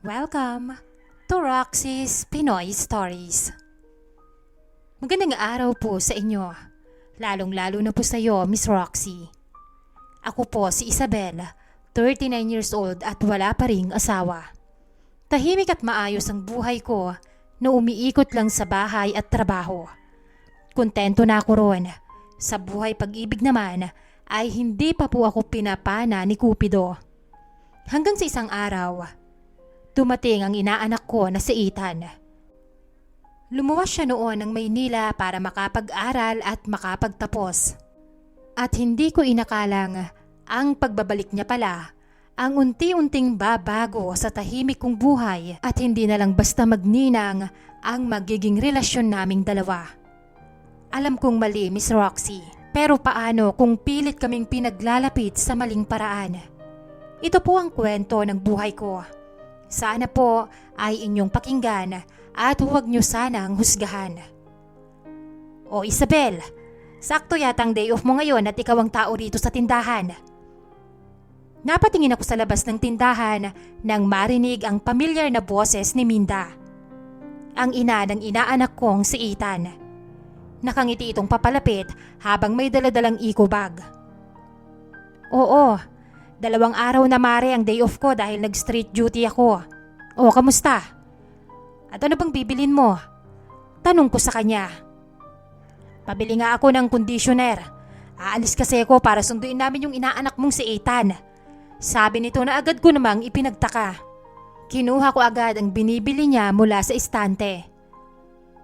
Welcome to Roxy's Pinoy Stories. Magandang araw po sa inyo, lalong-lalo na po sa iyo, Miss Roxy. Ako po si Isabel, 39 years old at wala pa ring asawa. Tahimik at maayos ang buhay ko na umiikot lang sa bahay at trabaho. Kontento na ako roon. Sa buhay pag-ibig naman ay hindi pa po ako pinapana ni Cupido. Hanggang sa isang araw, dumating ang inaanak ko na si Ethan. Lumuwas siya noon ng Maynila para makapag-aral at makapagtapos. At hindi ko inakalang ang pagbabalik niya pala ang unti-unting babago sa tahimik kong buhay at hindi na lang basta magninang ang magiging relasyon naming dalawa. Alam kong mali, Miss Roxy, pero paano kung pilit kaming pinaglalapit sa maling paraan? Ito po ang kwento ng buhay ko. Sana po ay inyong pakinggan at huwag nyo sanang husgahan. O Isabel, sakto yatang day off mo ngayon at ikaw ang tao rito sa tindahan. Napatingin ako sa labas ng tindahan nang marinig ang pamilyar na boses ni Minda. Ang ina ng inaanak kong si Ethan. Nakangiti itong papalapit habang may daladalang eco bag. Oo, 2 araw na mare ang day off ko dahil nag-street duty ako. O, kamusta? At ano bang bibilin mo? Tanong ko sa kanya. Pabili nga ako ng conditioner. Aalis kasi ako para sunduin namin yung inaanak mong si Ethan. Sabi nito na agad ko namang ipinagtaka. Kinuha ko agad ang binibili niya mula sa estante.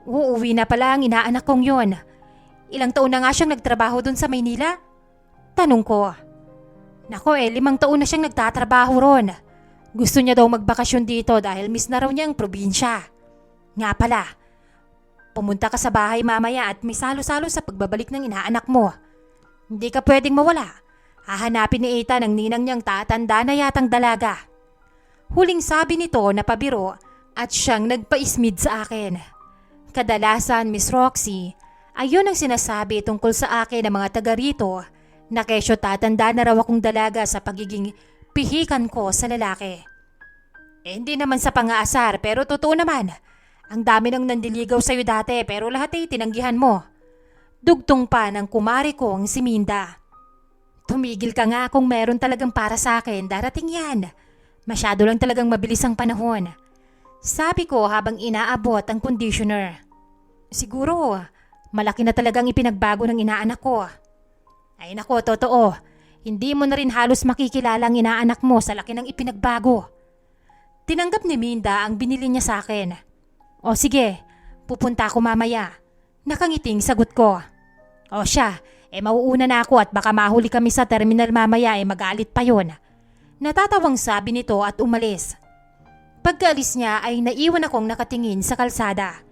Uuwi na pala ang inaanak kong yon. Ilang taon na nga siyang nagtrabaho dun sa Maynila? Tanong ko. Nako 5 taon na siyang nagtatrabaho ron. Gusto niya daw magbakasyon dito dahil miss na raw niya ang probinsya. Nga pala, pumunta ka sa bahay mamaya at may salo-salo sa pagbabalik ng inaanak mo. Hindi ka pwedeng mawala. Hahanapin ni Ethan ang ninang niyang tatanda na yatang dalaga. Huling sabi nito na pabiro at siyang nagpa-ismid sa akin. Kadalasan, Miss Roxy, ayun ang sinasabi tungkol sa akin ng mga taga rito na kesyo tatanda na raw akong dalaga sa pagiging pihikan ko sa lalaki. Hindi naman sa pang-aasar pero totoo naman. Ang dami nang nandiligaw sa'yo dati pero lahat ay tinanggihan mo. Dugtong pa ng kumari kong si Minda. Tumigil ka nga kung meron talagang para sa akin, darating yan. Masyado lang talagang mabilis ang panahon. Sabi ko habang inaabot ang conditioner. Siguro, malaki na talagang ipinagbago ng inaanak ko. Ay nako, totoo. Hindi mo na rin halos makikilala ang inaanak mo sa laki ng ipinagbago. Tinanggap ni Minda ang binili niya sa akin. O sige, pupunta ako mamaya. Nakangiting sagot ko. O siya, mauuna na ako at baka mahuli kami sa terminal mamaya magalit pa yon. Natatawang sabi nito at umalis. Pagkaalis niya ay naiwan akong nakatingin sa kalsada.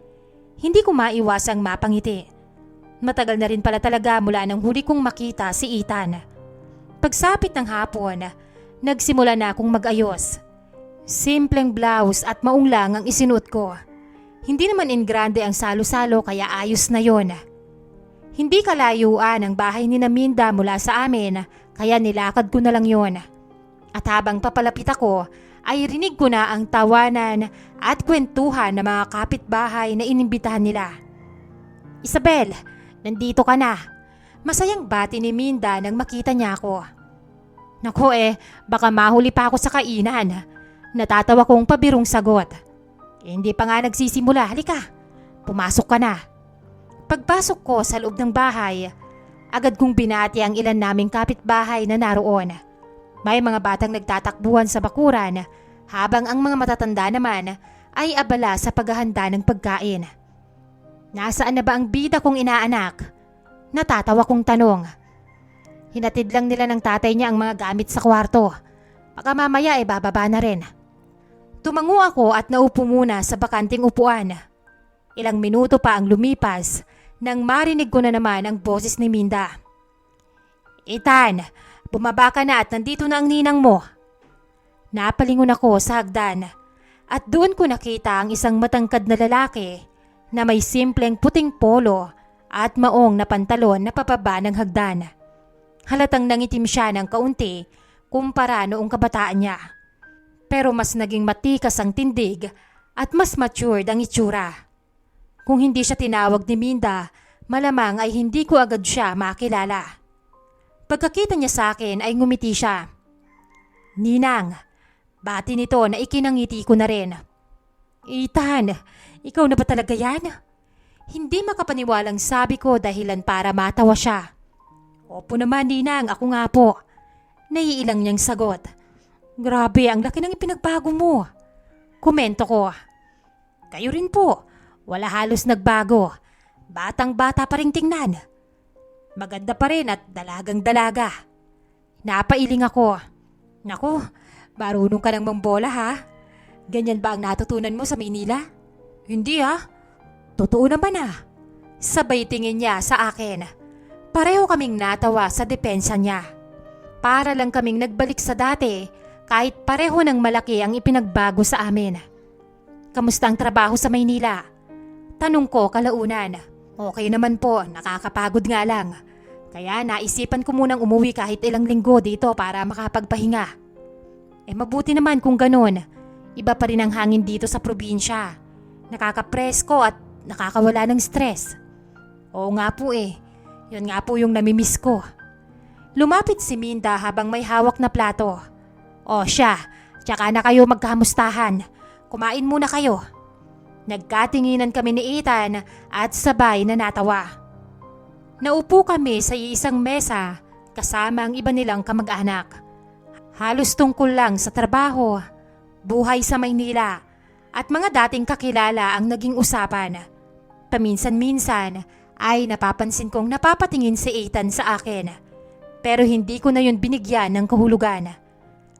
Hindi ko maiwasang mapangiti. Matagal na rin pala talaga mula nang huli kong makita si Ethan. Pagsapit ng hapon, nagsimula na akong mag-ayos. Simpleng blouse at maong lang ang isinuot ko. Hindi naman ingrande ang salo-salo kaya ayos na yon. Hindi kalayuan ang bahay ni Minda mula sa amin kaya nilakad ko na lang yon. At habang papalapit ako, ay rinig ko na ang tawanan at kwentuhan ng mga kapitbahay na inimbitahan nila. Isabel, nandito ka na. Masayang bati ni Minda nang makita niya ako. Nako baka mahuli pa ako sa kainan. Natatawa kong pabirong sagot. Hindi pa nga nagsisimula, halika. Pumasok ka na. Pagpasok ko sa loob ng bahay, agad kong binati ang ilan naming kapitbahay na naroon. May mga batang nagtatakbuhan sa bakuran habang ang mga matatanda naman ay abala sa paghahanda ng pagkain. Nasaan na ba ang bida kong inaanak? Natatawa kong tanong. Hinatid lang nila ng tatay niya ang mga gamit sa kwarto. Baka mamaya bababa na rin. Tumango ako at naupo muna sa bakanting upuan. Ilang minuto pa ang lumipas nang marinig ko na naman ang boses ni Minda. Ethan, bumaba ka na at nandito na ang ninang mo. Napalingon ako sa hagdan at doon ko nakita ang isang matangkad na lalaki na may simpleng puting polo at maong na pantalon na papaba ng hagdan. Halatang nangitim siya ng kaunti kumpara noong kabataan niya. Pero mas naging matikas ang tindig at mas matured ang itsura. Kung hindi siya tinawag ni Minda, malamang ay hindi ko agad siya makilala. Pagkakita niya sa akin ay ngumiti siya. Ninang, bati nito na ikinangiti ko na rin. Ethan, ikaw na ba talaga yan? Hindi makapaniwalang sabi ko dahilan para matawa siya. Opo naman Ninang, ako nga po. Naiilang niyang sagot. Grabe, ang laki ng ipinagbago mo. Komento ko. Kayo rin po, wala halos nagbago. Batang-bata pa rin tingnan. Maganda pa rin at dalagang-dalaga. Napailing ako. Naku, marunong ka ng mambola ha? Ganyan ba ang natutunan mo sa Maynila? Hindi ha? Totoo naman ha? Sabay tingin niya sa akin. Pareho kaming natawa sa depensa niya. Para lang kaming nagbalik sa dati kahit pareho ng malaki ang ipinagbago sa amin. Kamusta ang trabaho sa Maynila? Tanong ko kalaunan. Okay naman po, nakakapagod nga lang. Kaya naisipan ko munang umuwi kahit ilang linggo dito para makapagpahinga. Mabuti naman kung ganun. Iba pa rin ang hangin dito sa probinsya. Nakakapresko at nakakawala ng stress. Oo nga po Yun nga po yung namimiss ko. Lumapit si Minda habang may hawak na plato. O siya, tsaka na kayo magkamustahan. Kumain muna kayo. Nagkatinginan kami ni Ethan at sabay na natawa. Naupo kami sa isang mesa kasama ang iba nilang kamag-anak. Halos tungkol lang sa trabaho, buhay sa Maynila at mga dating kakilala ang naging usapan. Paminsan-minsan ay napapansin kong napapatingin si Ethan sa akin. Pero hindi ko na yun binigyan ng kahulugan.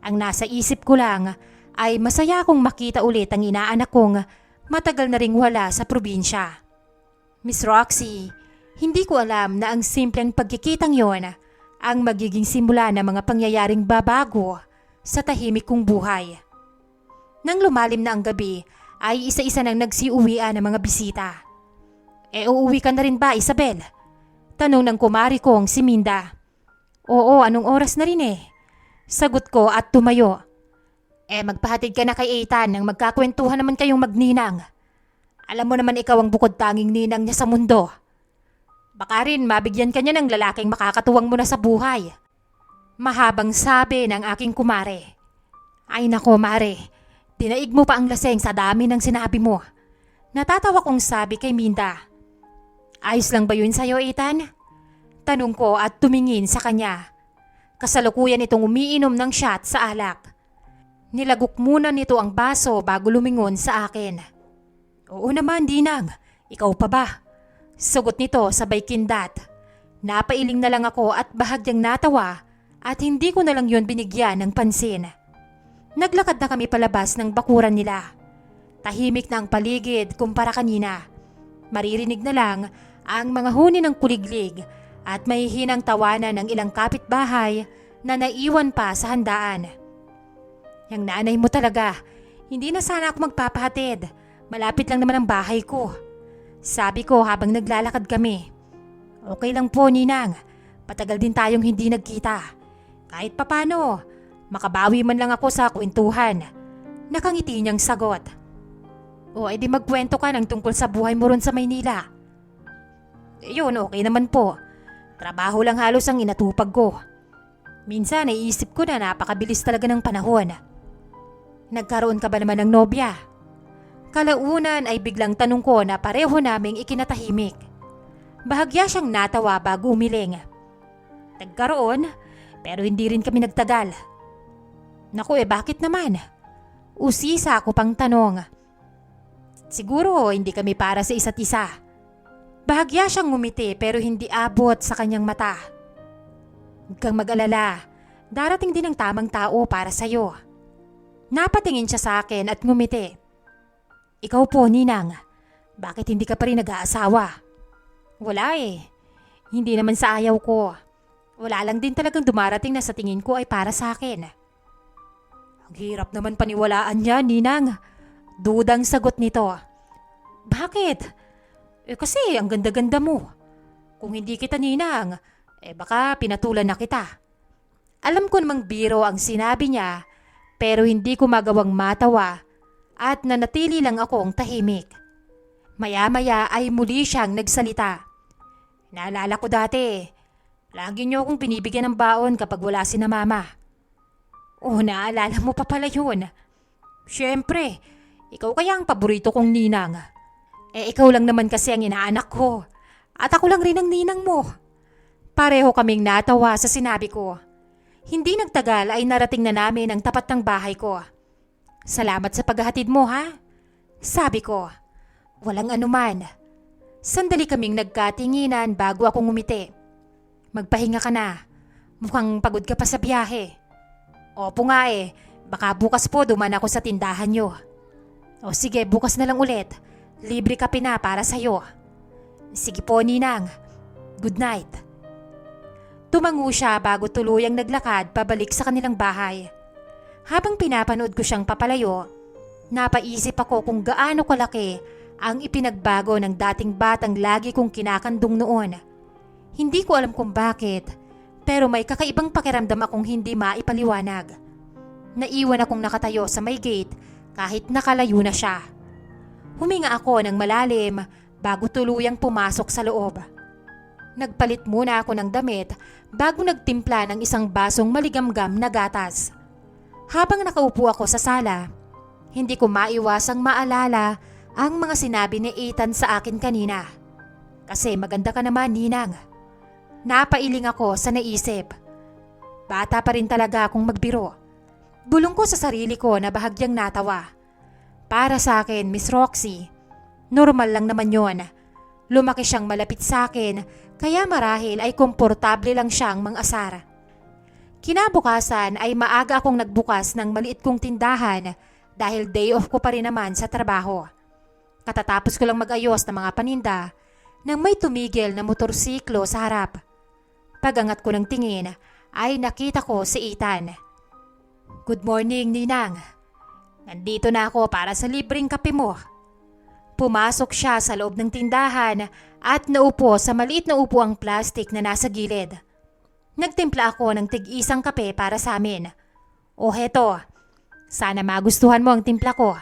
Ang nasa isip ko lang ay masaya kong makita ulit ang inaanak kong matagal na ring wala sa probinsya. Miss Roxy, hindi ko alam na ang simpleng pagkikitang yon ang magiging simula ng mga pangyayaring babago sa tahimik kong buhay. Nang lumalim na ang gabi ay isa-isa nang nagsiuwian ng mga bisita. Uuwi ka na rin ba, Isabel? Tanong ng kumari kong si Minda. Oo, anong oras na rin Sagot ko at tumayo. Magpahatid ka na kay Ethan nang magkakwentuhan naman kayong magninang. Alam mo naman ikaw ang bukod tanging ninang niya sa mundo. Baka rin mabigyan ka niya ng lalaking makakatuwang mo na sa buhay. Mahabang sabi ng aking kumare. Ay nako mare, dinaig mo pa ang laseng sa dami ng sinabi mo. Natatawa kong sabi kay Minda. Ayos lang ba yun sa'yo, Ethan? Tanong ko at tumingin sa kanya. Kasalukuyan itong umiinom ng shot sa alak. Nilagok muna nito ang baso bago lumingon sa akin. Oo naman, Dinang. Ikaw pa ba? Sugot nito sabay kindat. Napailing na lang ako at bahagyang natawa at hindi ko na lang yun binigyan ng pansin. Naglakad na kami palabas ng bakuran nila. Tahimik na ang paligid kumpara kanina. Maririnig na lang ang mga huni ng kuliglig at may hinang tawanan ng ilang kapitbahay na naiwan pa sa handaan. Yang nanay mo talaga, hindi na sana ako magpapahatid. Malapit lang naman ang bahay ko. Sabi ko habang naglalakad kami. Okay lang po, Ninang. Patagal din tayong hindi nagkita. Kahit papano, makabawi man lang ako sa kwentuhan. Nakangiti niyang sagot. Edi magkwento ka ng tungkol sa buhay mo ron sa Maynila. Yun, okay naman po. Trabaho lang halos ang inatupag ko. Minsan naiisip ko na napakabilis talaga ng panahon. Nagkaroon ka ba naman ng nobya? Kalaunan ay biglang tanong ko na pareho naming ikinatahimik. Bahagya siyang natawa bago umiling. Nagkaroon, pero hindi rin kami nagtagal. Naku bakit naman? Usisa ako pang tanong. Siguro hindi kami para sa isa't isa. Bahagya siyang ngumiti pero hindi abot sa kanyang mata. Huwag kang mag-alala, darating din ang tamang tao para sa'yo. Napatingin siya sa akin at ngumiti. Ikaw po, Ninang, bakit hindi ka pa rin nag-aasawa? Wala hindi naman sa ayaw ko. Wala lang din talagang dumarating na sa tingin ko ay para sa akin. Ang hirap naman paniwalaan niya, Ninang. Dudang sagot nito. Bakit? Kasi ang ganda-ganda mo. Kung hindi kita ninang, baka pinatulan na kita. Alam ko namang biro ang sinabi niya, pero hindi ko magawang matawa at nanatili lang akong tahimik. Maya-maya ay muli siyang nagsalita. Naalala ko dati, lagi niyo akong binibigyan ng baon kapag wala si na mama. Oh, naalala mo pa pala yun. Siyempre, ikaw kaya ang paborito kong ninang. Ikaw lang naman kasi ang inaanak ko. At ako lang rin ang ninang mo. Pareho kaming natawa sa sinabi ko. Hindi nagtagal ay narating na namin ang tapat ng bahay ko. Salamat sa paghahatid mo, ha? Sabi ko. Walang anuman. Sandali kaming nagkatinginan bago ako ngumiti. Magpahinga ka na. Mukhang pagod ka pa sa biyahe. Opo nga baka bukas po duman ako sa tindahan nyo. O sige, bukas na lang ulit. Libre kape na para sa'yo. Sige po, ninang. Good night. Tumango siya bago tuluyang naglakad pabalik sa kanilang bahay. Habang pinapanood ko siyang papalayo, napaisip ako kung gaano kalaki ang ipinagbago ng dating batang lagi kong kinakandong noon. Hindi ko alam kung bakit, pero may kakaibang pakiramdam akong hindi maipaliwanag. Naiwan akong nakatayo sa may gate kahit nakalayo na siya. Huminga ako ng malalim bago tuluyang pumasok sa loob. Nagpalit muna ako ng damit bago nagtimpla ng isang basong maligamgam na gatas. Habang nakaupo ako sa sala, hindi ko maiwasang maalala ang mga sinabi ni Ethan sa akin kanina. Kasi maganda ka naman, ninang. Napailing ako sa naisip. Bata pa rin talaga akong magbiro. Bulong ko sa sarili ko na bahagyang natawa. Para sa akin, Miss Roxy, normal lang naman yon. Lumaki siyang malapit sa akin, kaya marahil ay komportable lang siyang mang-asar. Kinabukasan ay maaga akong nagbukas ng maliit kong tindahan dahil day off ko pa rin naman sa trabaho. Katatapos ko lang mag-ayos ng mga paninda nang may tumigil na motorsiklo sa harap. Pagangat ko ng tingin ay nakita ko si Ethan. Good morning, ninang. Nandito na ako para sa libreng kape mo. Pumasok siya sa loob ng tindahan at naupo sa maliit na upuang plastik na nasa gilid. Nagtimpla ako ng tig-isang kape para sa amin. O heto, sana magustuhan mo ang timpla ko.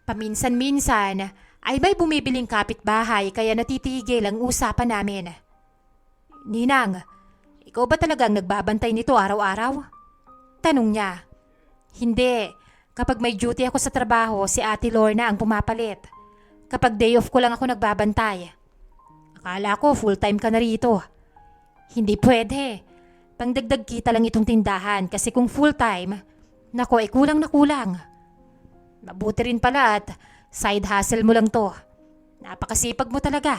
Paminsan-minsan ay may bumibiling kapitbahay kaya natitigil ang usapan namin. Ninang, ikaw ba talagang nagbabantay nito araw-araw? Tanong niya. Hindi. Kapag may duty ako sa trabaho, si Ate Lorna ang pumapalit. Kapag day off ko lang ako nagbabantay. Akala ko full-time ka na rito. Hindi pwede. Pangdagdag kita lang itong tindahan kasi kung full-time, nako kulang na kulang. Mabuti rin pala at side hustle mo lang to. Napakasipag mo talaga.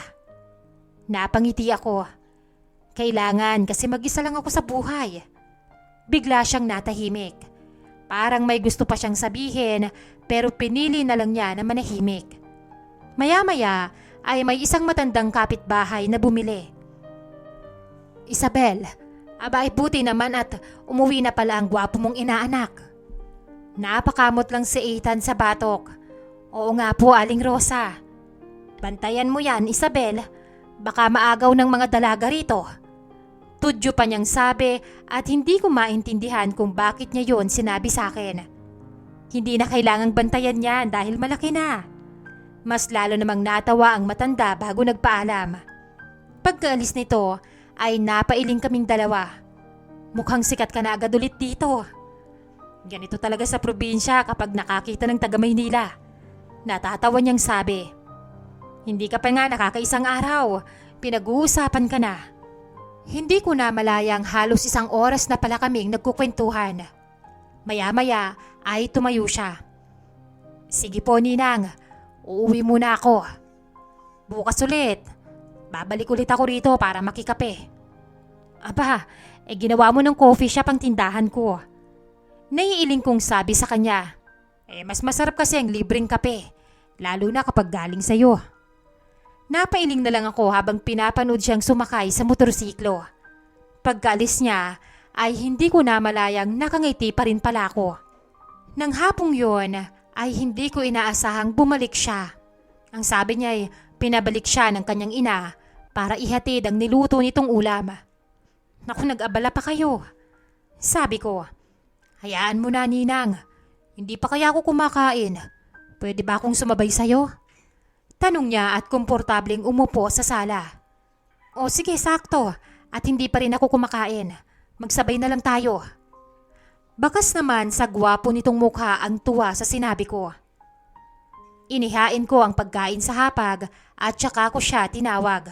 Napangiti ako. Kailangan kasi mag-isa lang ako sa buhay. Bigla siyang natahimik. Parang may gusto pa siyang sabihin pero pinili na lang niya na manahimik. Maya-maya ay may isang matandang kapitbahay na bumili. Isabel, abay buti naman at umuwi na pala ang gwapo mong inaanak. Napakamot lang si Ethan sa batok. Oo nga po, Aling Rosa. Bantayan mo yan, Isabel. Baka maagaw ng mga dalaga rito. Tudyo pa niyang sabi at hindi ko maintindihan kung bakit niya yon sinabi sa akin. Hindi na kailangang bantayan niyan dahil malaki na. Mas lalo namang natawa ang matanda bago nagpaalam. Pagkaalis nito ay napailing kaming dalawa. Mukhang sikat ka na agad ulit dito. Ganito talaga sa probinsya kapag nakakita ng taga Maynila. Natatawa niyang sabi. Hindi ka pa nga nakakaisang araw, pinag-uusapan ka na. Hindi ko na malayang halos 1 oras na pala kaming nagkukwentuhan. Maya-maya ay tumayo siya. Sige po, ninang, uuwi muna ako. Bukas ulit, babalik ulit ako rito para makikape. Aba, ginawa mo ng coffee shop ang tindahan ko. Naiiling kong sabi sa kanya. Mas masarap kasi ang libreng kape, lalo na kapag galing sa'yo. Napailing na lang ako habang pinapanood siyang sumakay sa motorsiklo. Pagkaalis niya ay hindi ko na malayang nakangiti pa rin pala ako. Nang hapong yon ay hindi ko inaasahang bumalik siya. Ang sabi niya ay pinabalik siya ng kanyang ina para ihatid ang niluto nitong ulam. Naku, nag-abala pa kayo. Sabi ko, hayaan mo na, ninang. Hindi pa kaya ako kumakain. Pwede ba akong sumabay sa'yo? Tanong niya at komportableng umupo sa sala. O sige, sakto. At hindi pa rin ako kumakain. Magsabay na lang tayo. Bakas naman sa gwapo nitong mukha ang tuwa sa sinabi ko. Inihain ko ang pagkain sa hapag at saka ko siya tinawag.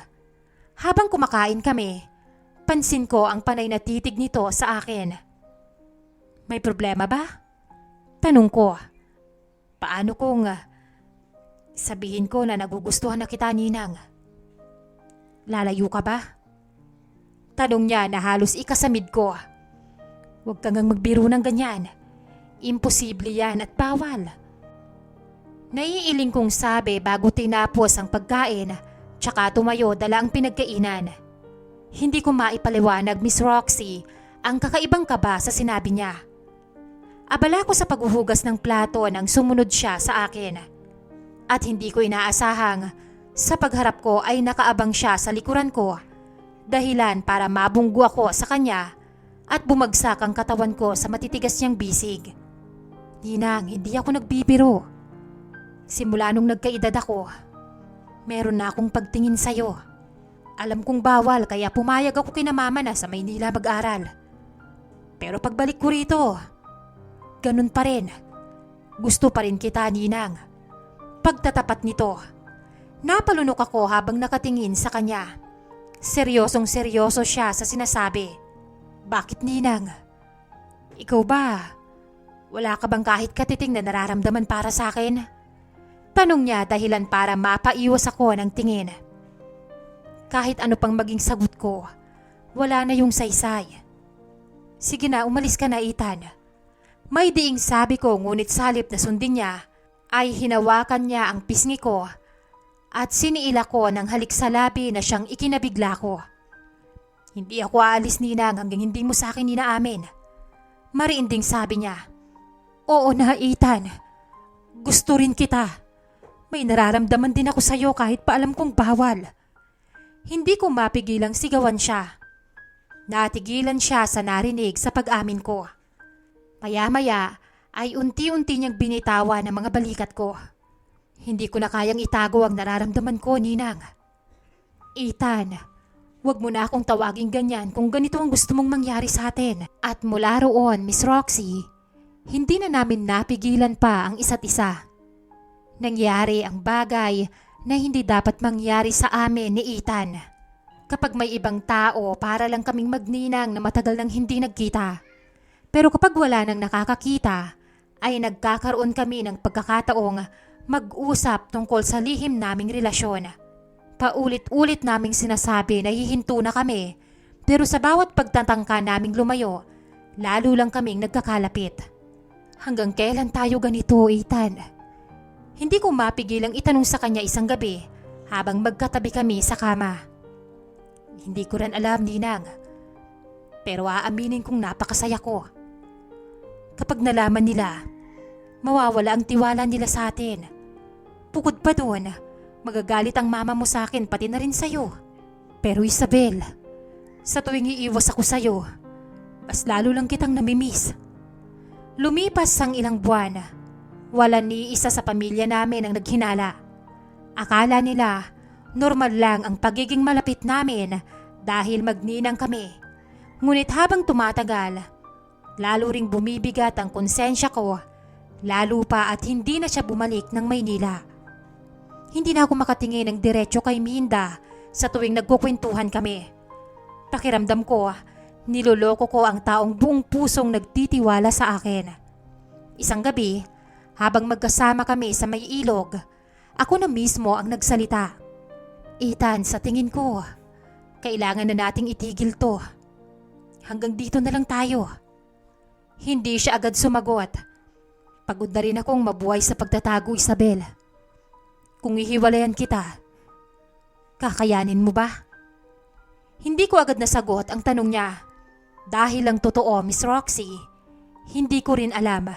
Habang kumakain kami, pansin ko ang panay na titig nito sa akin. May problema ba? Tanong ko. Paano kung sabihin ko na nagugustuhan na kita, Ninang? Lalayo ka ba? Tanong niya na halos ikasamid ko. Huwag kang magbiro ng ganyan. Imposible yan at bawal. Naiiling kong sabi bago tinapos ang pagkain, tsaka tumayo dala ang pinagkainan. Hindi ko maipaliwanag, Miss Roxy, ang kakaibang kaba sa sinabi niya. Abala ko sa paghuhugas ng plato nang sumunod siya sa akin. At hindi ko inaasahang sa pagharap ko ay nakaabang siya sa likuran ko, dahilan para mabunggo ako sa kanya at bumagsak ang katawan ko sa matitigas niyang bisig. Ninang, hindi ako nagbibiro. Simula nung nagkaedad ako, meron na akong pagtingin sa'yo. Alam kong bawal kaya pumayag ako kina mama na sa Maynila mag-aral. Pero pagbalik ko rito, ganun pa rin. Gusto pa rin kita, Ninang. Pagtatapat nito, napalunok ako habang nakatingin sa kanya. Seryosong seryoso siya sa sinasabi. Bakit, Ninang? Ikaw ba? Wala ka bang kahit katiting na nararamdaman para sa akin? Tanong niya dahilan para mapaiwas ako ng tingin. Kahit ano pang maging sagot ko, wala na yung saysay. Sige na, umalis ka na, Ethan. May diing sabi ko, ngunit sa halip na sundin niya, ay hinawakan niya ang pisngi ko at siniila ko ng halik sa labi na siyang ikinabigla ko. Hindi ako aalis, Ninang, hanggang hindi mo sa akin inaamin. Mariinding sabi niya. Oo na, Ethan. Gusto rin kita. May nararamdaman din ako sa'yo kahit pa alam kong bawal. Hindi ko mapigilang sigawan siya. Natigilan siya sa narinig sa pag-amin ko. Maya-maya ay unti-unti niyang binitawan ang mga balikat ko. Hindi ko na kayang itago ang nararamdaman ko, Ninang. Ethan, wag mo na akong tawaging ganyan kung ganito ang gusto mong mangyari sa atin. At mula roon, Miss Roxy, hindi na namin napigilan pa ang isa't isa. Nangyari ang bagay na hindi dapat mangyari sa amin ni Ethan. Kapag may ibang tao, para lang kaming magninang na matagal nang hindi nagkita. Pero kapag wala nang nakakakita, ay nagkakaroon kami ng pagkakataong mag-usap tungkol sa lihim naming relasyon. Paulit-ulit naming sinasabi na hihinto na kami, pero sa bawat pagtatangka naming lumayo, lalo lang kaming nagkakalapit. Hanggang kailan tayo ganito, Ethan? Hindi ko mapigilang itanong sa kanya isang gabi habang magkatabi kami sa kama. Hindi ko rin alam, Ninang. Pero aaminin kong napakasaya ko. Kapag nalaman nila, mawawala ang tiwala nila sa atin. Bukod pa doon, magagalit ang mama mo sa akin pati na rin sa'yo. Pero Isabel, sa tuwing iiwas ako sa'yo, mas lalo lang kitang namimiss. Lumipas ang ilang buwan. Wala ni isa sa pamilya namin ang naghinala. Akala nila normal lang ang pagiging malapit namin dahil magninang kami. Ngunit habang tumatagal, lalo ring bumibigat ang konsensya ko, lalo pa at hindi na siya bumalik ng Maynila. Hindi na ako makatingin ng diretso kay Minda sa tuwing nagkukwentuhan kami. Pakiramdam ko, niloloko ko ang taong buong pusong nagtitiwala sa akin. Isang gabi, habang magkasama kami sa may ilog, ako na mismo ang nagsalita. Ethan, sa tingin ko, kailangan na nating itigil to. Hanggang dito na lang tayo. Hindi siya agad sumagot. Pagod na rin akong mabuhay sa pagtatago, Isabel. Kung ihiwalayan kita, kakayanin mo ba? Hindi ko agad nasagot ang tanong niya. Dahil lang totoo, Miss Roxy, hindi ko rin alam.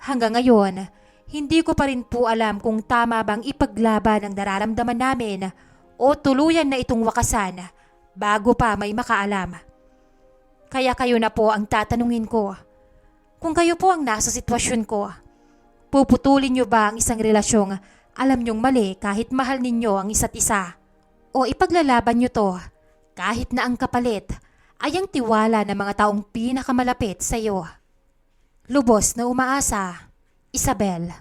Hanggang ngayon, hindi ko pa rin po alam kung tama bang ipaglaban ang nararamdaman namin o tuluyan na itong wakasan bago pa may makaalam. Kaya kayo na po ang tatanungin ko. Kung kayo po ang nasa sitwasyon ko, Puputulin niyo ba ang isang relasyong alam niyong mali kahit mahal ninyo ang isa't isa? O ipaglalaban niyo to kahit na ang kapalit ay ang tiwala ng mga taong pinakamalapit sa iyo? Lubos na umaasa, Isabel.